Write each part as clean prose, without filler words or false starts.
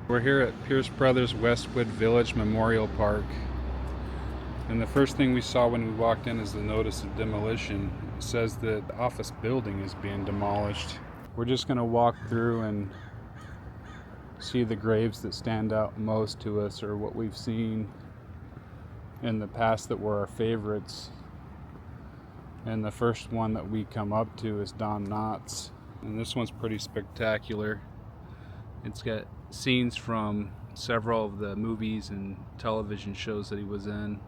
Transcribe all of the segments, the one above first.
We're here at Pierce Brothers Westwood Village Memorial Park, and the first thing we saw when we walked in is the notice of demolition. It says that the office building is being demolished. We're just going to walk through and see the graves that stand out most to us, or what we've seen in the past that were our favorites. And the first one that we come up to is Don Knotts, and this one's pretty spectacular. It's got scenes from several of the movies and television shows that he was in.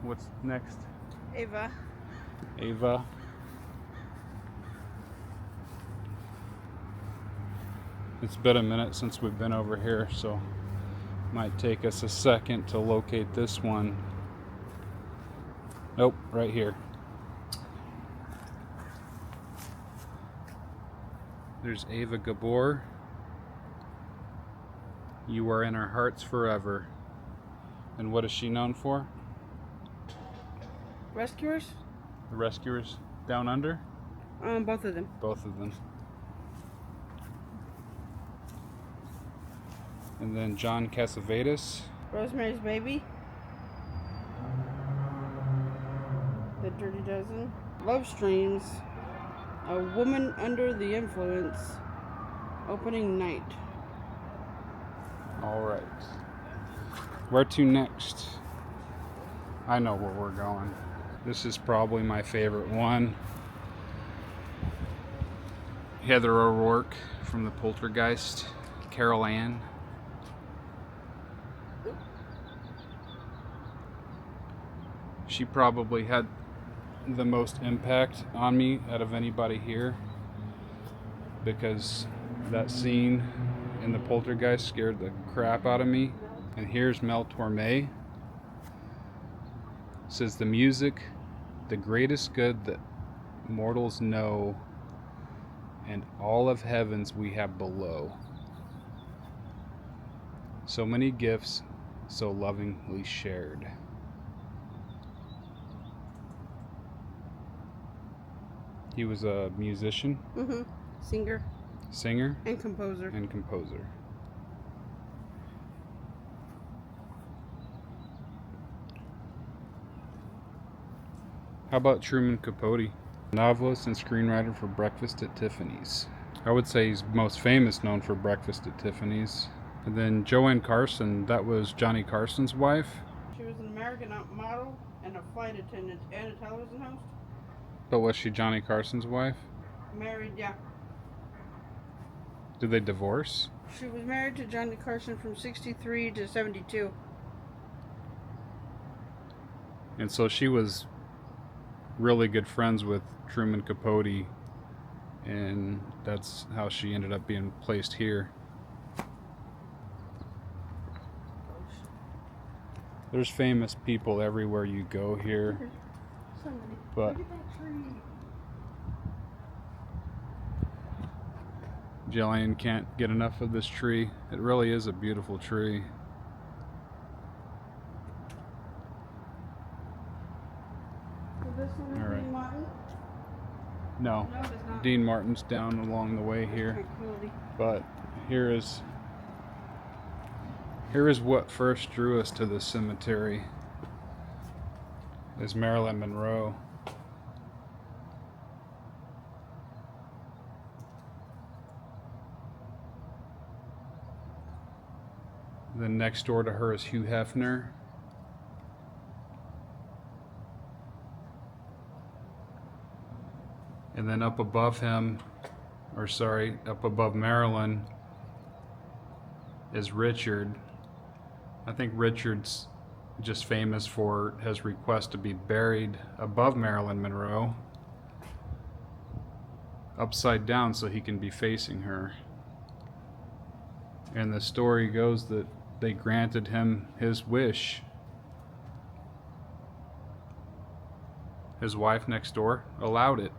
What's next? Ava. Ava. It's been a minute since we've been over here, so it might take us a second to locate this one. Nope, right here. There's Ava Gabor. You are in our hearts forever. And what is she known for? Rescuers? The Rescuers Down Under? Both of them. Both of them. And then John Cassavetes. Rosemary's Baby. The Dirty Dozen. Love Streams. A Woman Under the Influence. Opening night. Alright. Where to next? I know where we're going. This is probably my favorite one. Heather O'Rourke from the Poltergeist. Carol Ann. She probably had the most impact on me out of anybody here, because that scene in the Poltergeist scared the crap out of me. And here's Mel Torme. It says, the music, the greatest good that mortals know, and all of heavens we have below. So many gifts, so lovingly shared. He was a musician. Singer. And composer. How about Truman Capote? Novelist and screenwriter for Breakfast at Tiffany's. I would say he's most famous known for Breakfast at Tiffany's. And then Joanne Carson, that was Johnny Carson's wife. She was an American model and a flight attendant and a television host. But was she Johnny Carson's wife? Married, yeah. Did they divorce? She was married to Johnny Carson from 63 to 72. And so she was really good friends with Truman Capote, and that's how she ended up being placed here. There's famous people everywhere you go here. But look at that tree. Jillian can't get enough of this tree. It really is a beautiful tree. So this one is All right. Dean Martin? No, No, it's not. Dean Martin's down along the way here. Tranquility. But here is what first drew us to this cemetery. Is Marilyn Monroe. Then next door to her is Hugh Hefner. And then up above him, up above Marilyn, is Richard. I think Richard's just famous for his request to be buried above Marilyn Monroe, upside down so he can be facing her. And the story goes that they granted him his wish. His wife next door allowed it.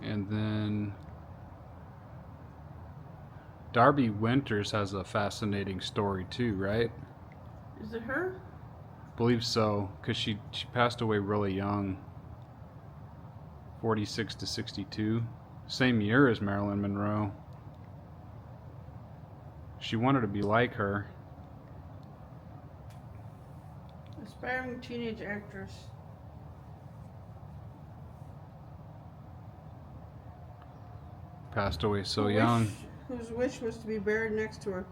And then Darby Winters has a fascinating story too, right? Is it her? I believe so, because she passed away really young. 46 to 62. Same year as Marilyn Monroe. She wanted to be like her. Aspiring teenage actress. Passed away so young. Whose wish was to be buried next to her.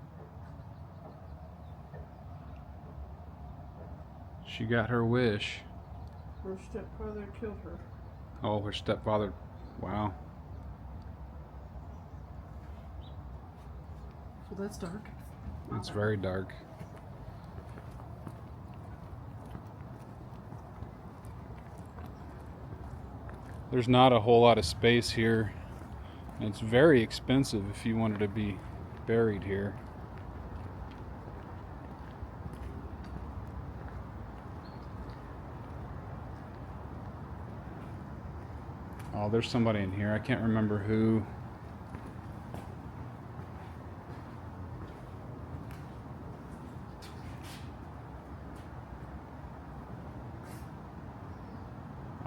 She got her wish. Her stepfather killed her. Oh, her stepfather. Wow. So that's dark. It's very dark. There's not a whole lot of space here. It's very expensive if you wanted to be buried here. Oh, there's somebody in here. I can't remember who.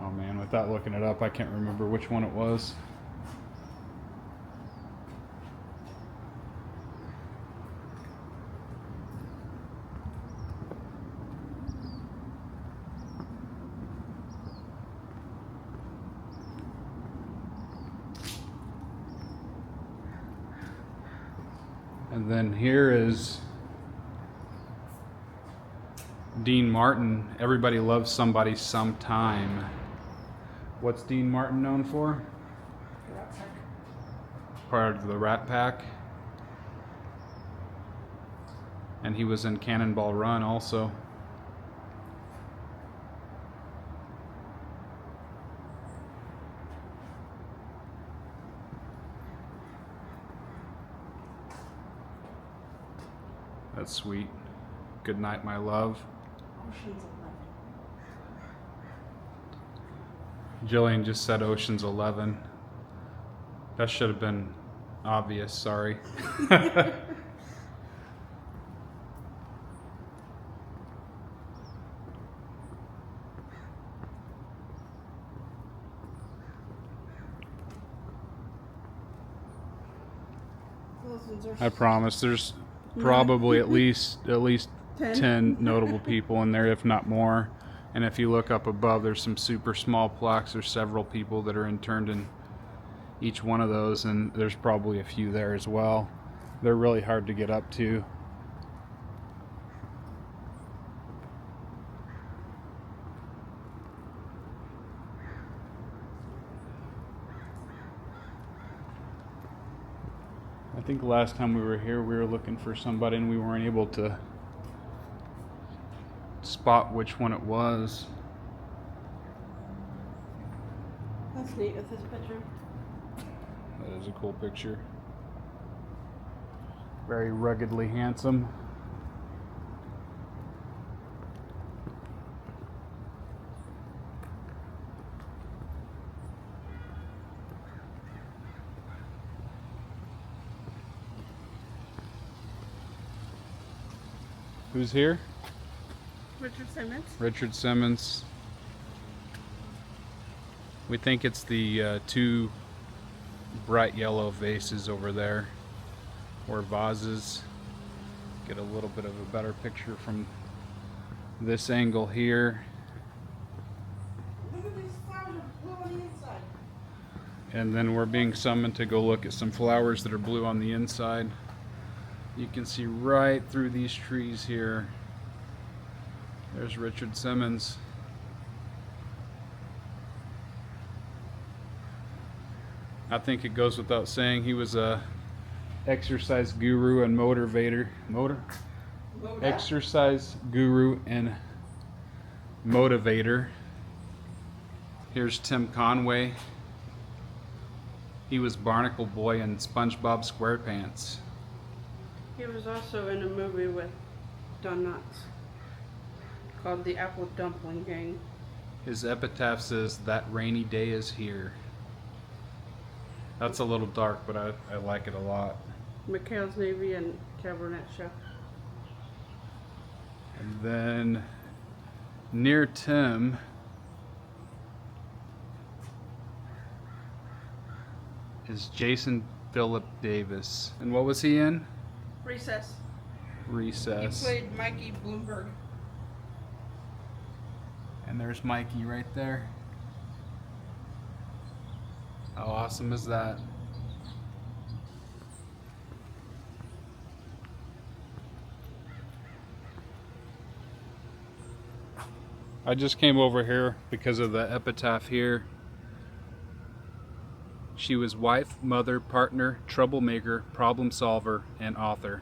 Oh man, without looking it up, I can't remember which one it was. And then here is Dean Martin. Everybody loves somebody sometime. What's Dean Martin known for? Rat Pack. Part of the Rat Pack. And he was in Cannonball Run also. That's sweet. Good night, my love. Ocean's 11. Jillian just said Ocean's 11. That should have been obvious, sorry. I promise there's probably at least 10 notable people in there, if not more. And if you look up above, there's some super small plaques. There's several people that are interned in each one of those, and there's probably a few there as well. They're really hard to get up to. I think last time we were here, we were looking for somebody and we weren't able to spot which one it was. That's neat with this picture. That is a cool picture. Very ruggedly handsome. Who's here? Richard Simmons. Richard Simmons. We think it's the two bright yellow vases over there, or vases. Get a little bit of a better picture from this angle here. Look at these flowers are blue on the inside. And then we're being summoned to go look at some flowers that are blue on the inside. You can see right through these trees here. There's Richard Simmons. I think it goes without saying he was a exercise guru and exercise guru and motivator. Here's Tim Conway. He was Barnacle Boy in SpongeBob SquarePants. He was also in a movie with Don Knotts called The Apple Dumpling Gang. His epitaph says, "That rainy day is here." That's a little dark, but I like it a lot. McHale's Navy and Cabernet Chef. And then near Tim, is Jason Philip Davis. And what was he in? Recess. Recess. He played Mikey Bloomberg. And there's Mikey right there. How awesome is that? I just came over here because of the epitaph here. She was wife, mother, partner, troublemaker, problem solver, and author.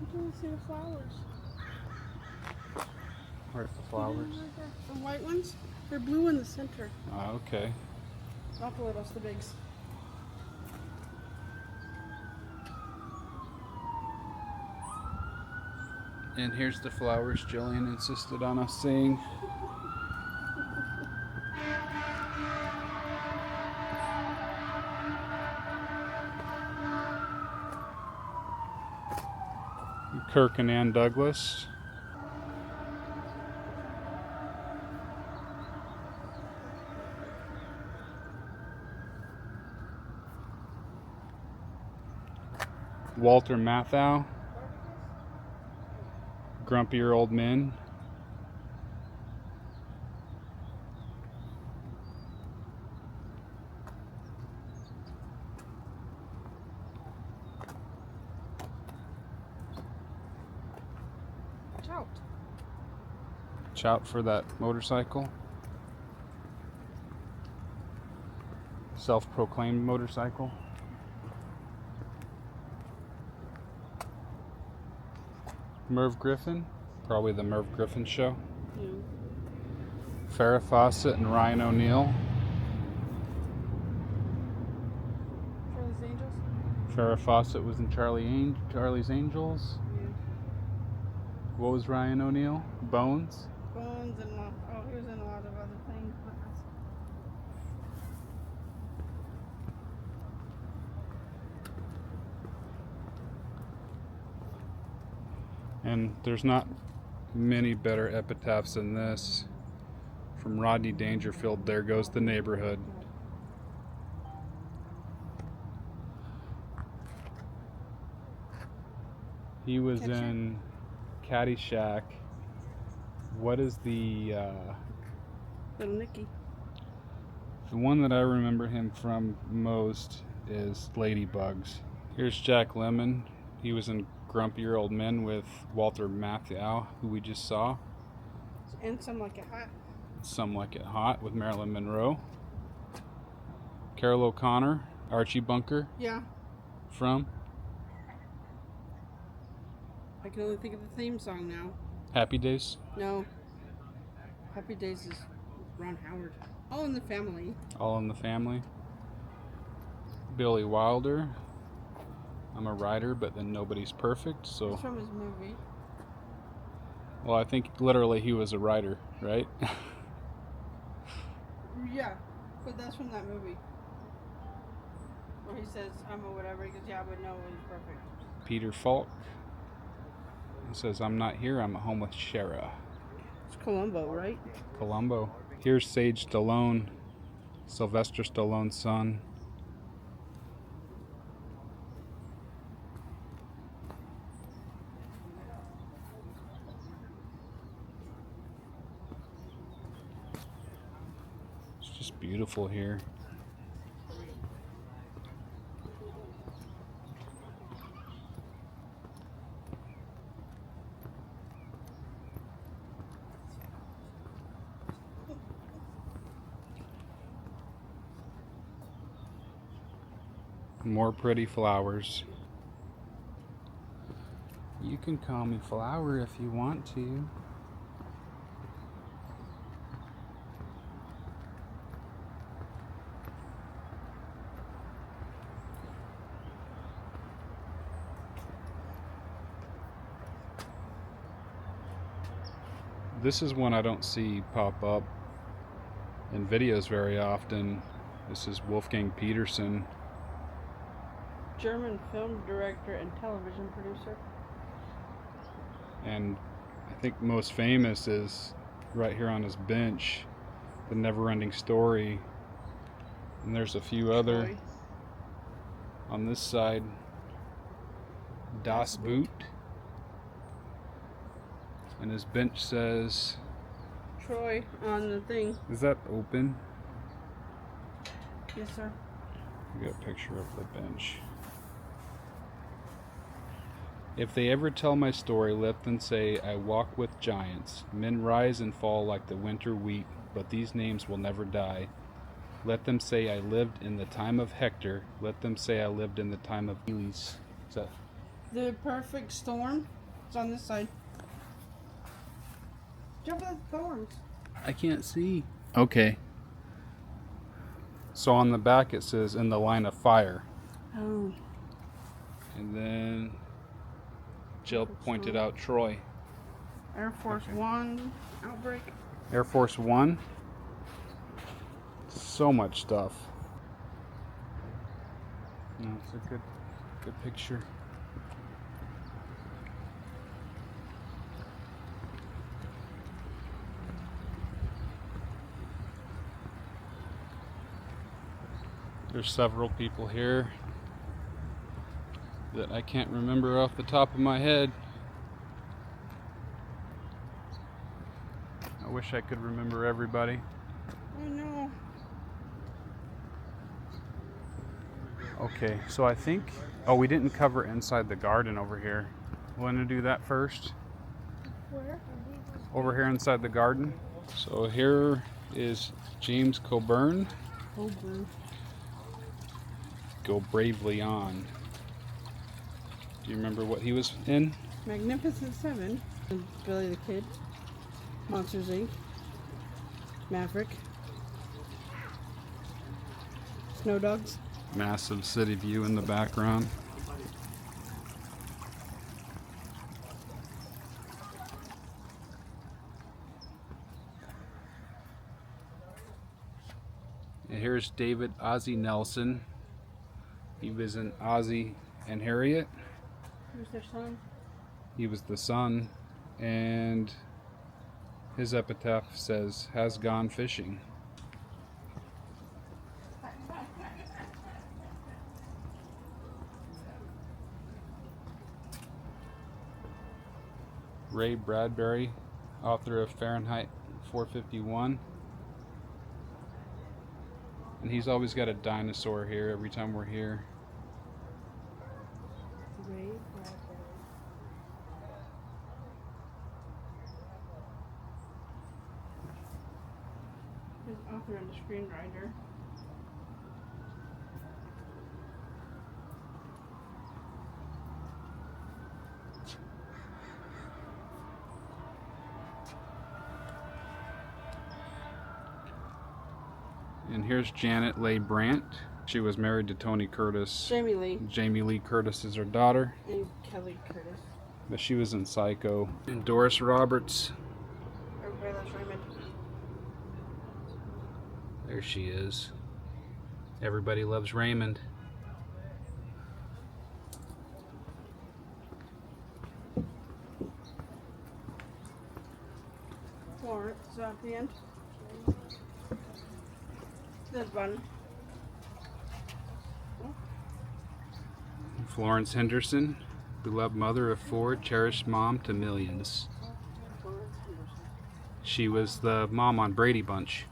I can't see the flowers. Where's the flowers? The white ones? They're blue in the center. Ah, okay. Not the littles, the bigs. And here's the flowers Jillian insisted on us seeing. Kirk and Ann Douglas. Walter Matthau. Grumpier Old Men. Chout. Shout for that motorcycle. Self-proclaimed motorcycle. Merv Griffin, probably the Merv Griffin show. Yeah. Farrah Fawcett and Ryan O'Neal. Charlie's Angels? Farrah Fawcett was in Charlie's Angels. Yeah. What was Ryan O'Neal? Bones? Bones and he was in a lot of other things. But that's... And there's not many better epitaphs than this. From Rodney Dangerfield, There Goes the Neighborhood. He was Catcher? in Caddyshack. What is the Little Nicky. one that I remember him from most is Ladybugs. Here's Jack Lemmon. He was in Grumpier Old Men with Walter Matthau, who we just saw. And Some Like It Hot. Some Like It Hot with Marilyn Monroe. Carol O'Connor, Archie Bunker Yeah. from I can only think of the theme song now. Happy Days. No. Happy Days is Ron Howard. All in the Family. All in the Family. Billy Wilder. I'm a writer, but then nobody's perfect. So, It's from his movie. well, I think literally he was a writer, right? Yeah, but that's from that movie. Where he says, I'm a whatever. He goes, yeah, but no, he's perfect. Peter Falk. He says, I'm not here, I'm at home with Shara. It's Columbo, right? Columbo. Here's Sage Stallone, Sylvester Stallone's son. It's just beautiful here. More pretty flowers. You can call me Flower if you want to. This is one I don't see pop up in videos very often. This is Wolfgang Petersen. German film director and television producer. And I think most famous is right here on his bench, The Never-Ending Story. And there's a few other Troy. on this side. Das Boot. And his bench says, Troy on the thing. is that open? Yes, sir. We got a picture of the bench. If they ever tell my story, let them say, I walk with giants. Men rise and fall like the winter wheat, but these names will never die. Let them say I lived in the time of Hector. Let them say I lived in the time of Achilles. Is that The Perfect Storm. It's on this side. Jump at the thorns. I can't see. Okay. So on the back it says in the line of fire. Oh. And then Jill pointed out Troy. Air Force One. Outbreak. Air Force One. So much stuff. No, it's a good picture. There's several people here that I can't remember off the top of my head. I wish I could remember everybody. Oh no. Okay, so I think, oh, we didn't cover inside the garden over here. Want to do that first? Where? Over here inside the garden. So here is James Coburn. Coburn. Go bravely on. Do you remember what he was in? Magnificent Seven. Billy the Kid. Monsters Inc. Maverick. Snow Dogs. Massive city view in the background. And here's David Ozzie Nelson. He was in Ozzie and Harriet. Who's their son? He was the son, and his epitaph says, has gone fishing. Ray Bradbury, author of Fahrenheit 451. And he's always got a dinosaur here every time we're here. Ray Bradbury. His author and screenwriter. And here's Janet Leigh Brandt. She was married to Tony Curtis. Jamie Lee. Jamie Lee Curtis is her daughter, And Kelly Curtis. but she was in Psycho. And Doris Roberts. Everybody loves Raymond. There she is. Everybody loves Raymond. Florence is at the end. This one. Florence Henderson, beloved mother of four, cherished mom to millions. Florence Henderson. She was the mom on Brady Bunch.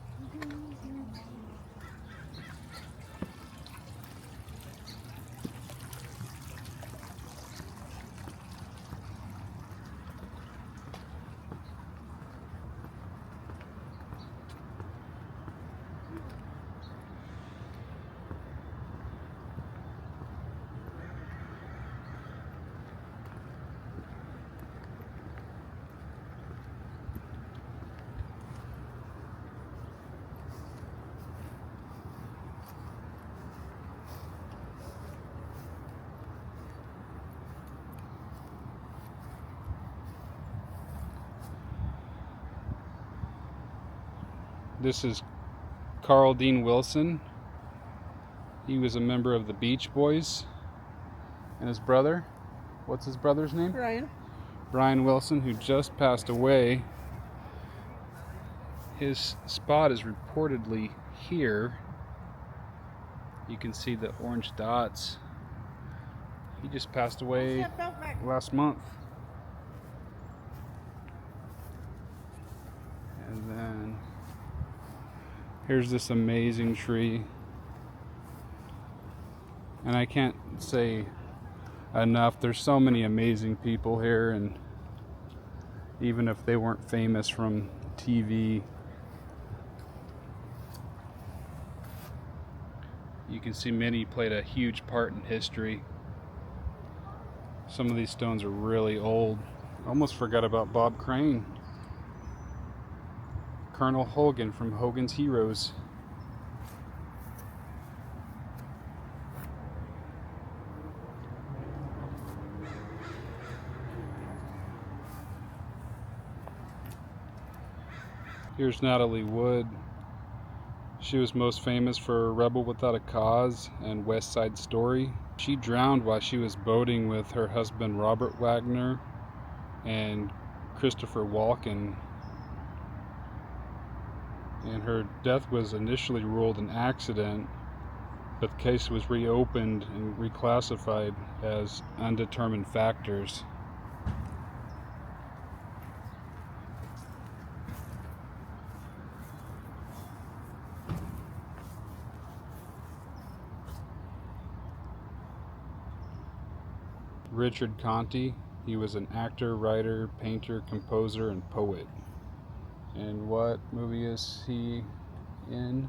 This is Carl Dean Wilson. He was a member of the Beach Boys. and his brother. What's his brother's name? Ryan. Brian Wilson, who just passed away. His spot is reportedly here. You can see the orange dots. He just passed away last month. And then here's this amazing tree. And I can't say enough, there's so many amazing people here, and even if they weren't famous from TV, you can see many played a huge part in history. Some of these stones are really old. Almost forgot about Bob Crane. Colonel Hogan from Hogan's Heroes. Here's Natalie Wood. She was most famous for Rebel Without a Cause and West Side Story. She drowned while she was boating with her husband Robert Wagner and Christopher Walken. And her death was initially ruled an accident, but the case was reopened and reclassified as undetermined factors. Richard Conte, he was an actor, writer, painter, composer, and poet. And what movie is he in?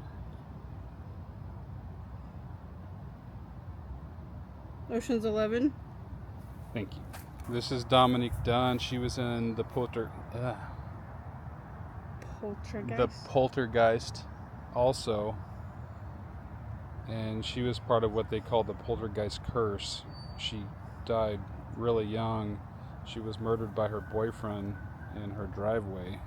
Ocean's 11. Thank you. This is Dominique Dunn. She was in the Poltergeist also. And she was part of what they call the Poltergeist curse. She died really young. She was murdered by her boyfriend in her driveway.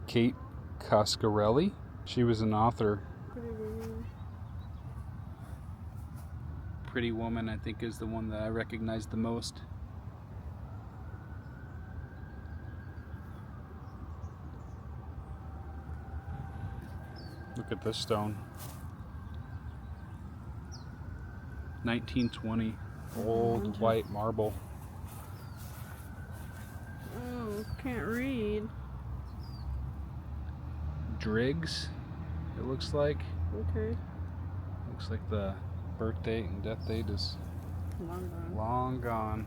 Kate Coscarelli. She was an author. Pretty Woman, I think, is the one that I recognize the most. Look at this stone. 1920. Old white marble. Oh, can't read. Driggs, it looks like. Okay. Looks like the birth date and death date is Long gone. long gone.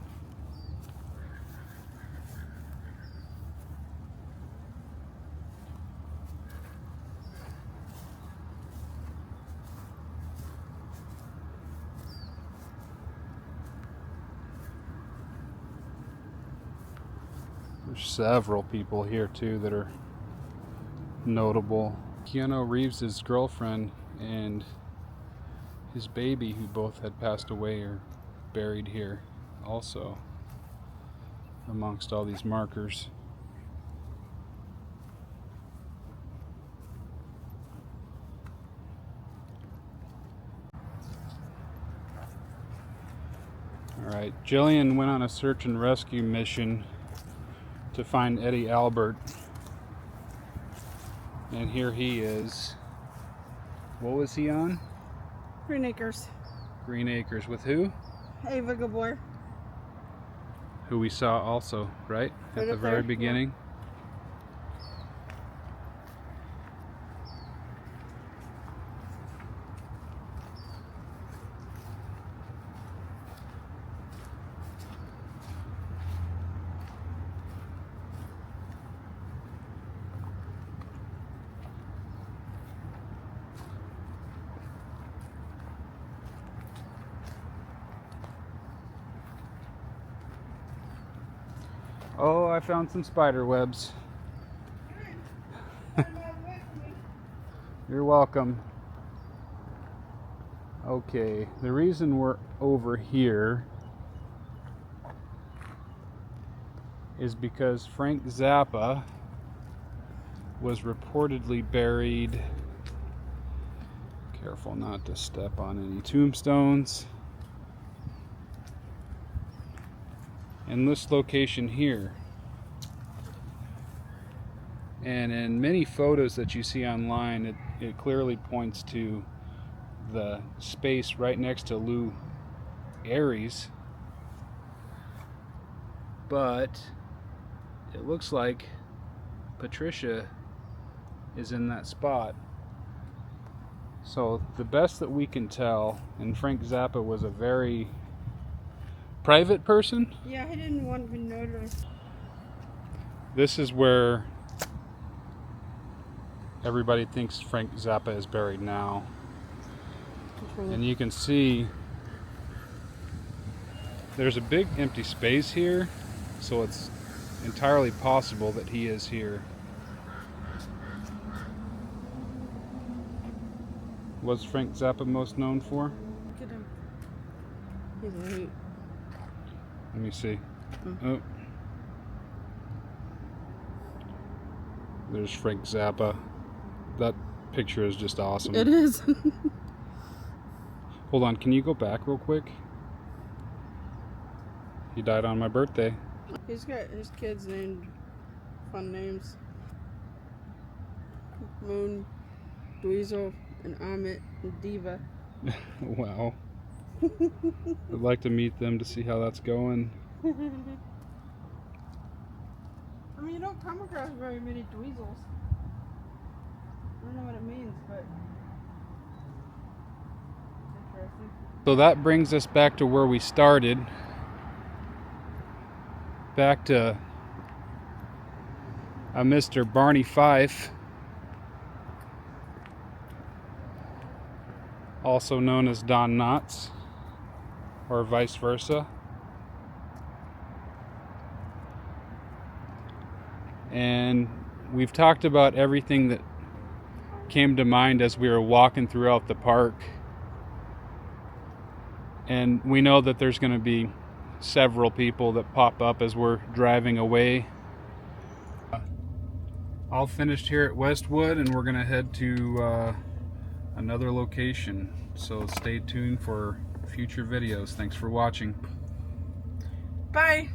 There's several people here too that are notable. Keanu Reeves' girlfriend and his baby, who both had passed away, are buried here also amongst all these markers. Alright, Jillian went on a search and rescue mission to find Eddie Albert. And here he is. What was he on? Green Acres. Green Acres. With who? Ava Gabor. Who we saw also, right? Right At the up very there, beginning. Oh, I found some spider webs. You're welcome. Okay, the reason we're over here is because Frank Zappa was reportedly buried. Careful not to step on any tombstones. In this location here. And in many photos that you see online, it clearly points to the space right next to Lou Aries. But it looks like Patricia is in that spot. So the best that we can tell, and Frank Zappa was a very private person. Yeah, I didn't want to be noticed. This is where everybody thinks Frank Zappa is buried now. And you can see there's a big empty space here, so it's entirely possible that he is here. What's Frank Zappa most known for? Look at him. He's late. Let me see. Oh. There's Frank Zappa. That picture is just awesome. It is. Hold on, can you go back real quick? He died on my birthday. He's got his kids named fun names. Moon, Dweezil, and Amit, and Diva. Wow. I'd like to meet them to see how that's going. I mean, you don't come across very many Dweezils. I don't know what it means, but it's interesting. So that brings us back to where we started. Back to a Mr. Barney Fife, also known as Don Knotts, or vice versa. And we've talked about everything that came to mind as we were walking throughout the park. And we know that there's going to be several people that pop up as we're driving away. All finished here at Westwood, and we're going to head to another location. So stay tuned for future videos. Thanks for watching. Bye!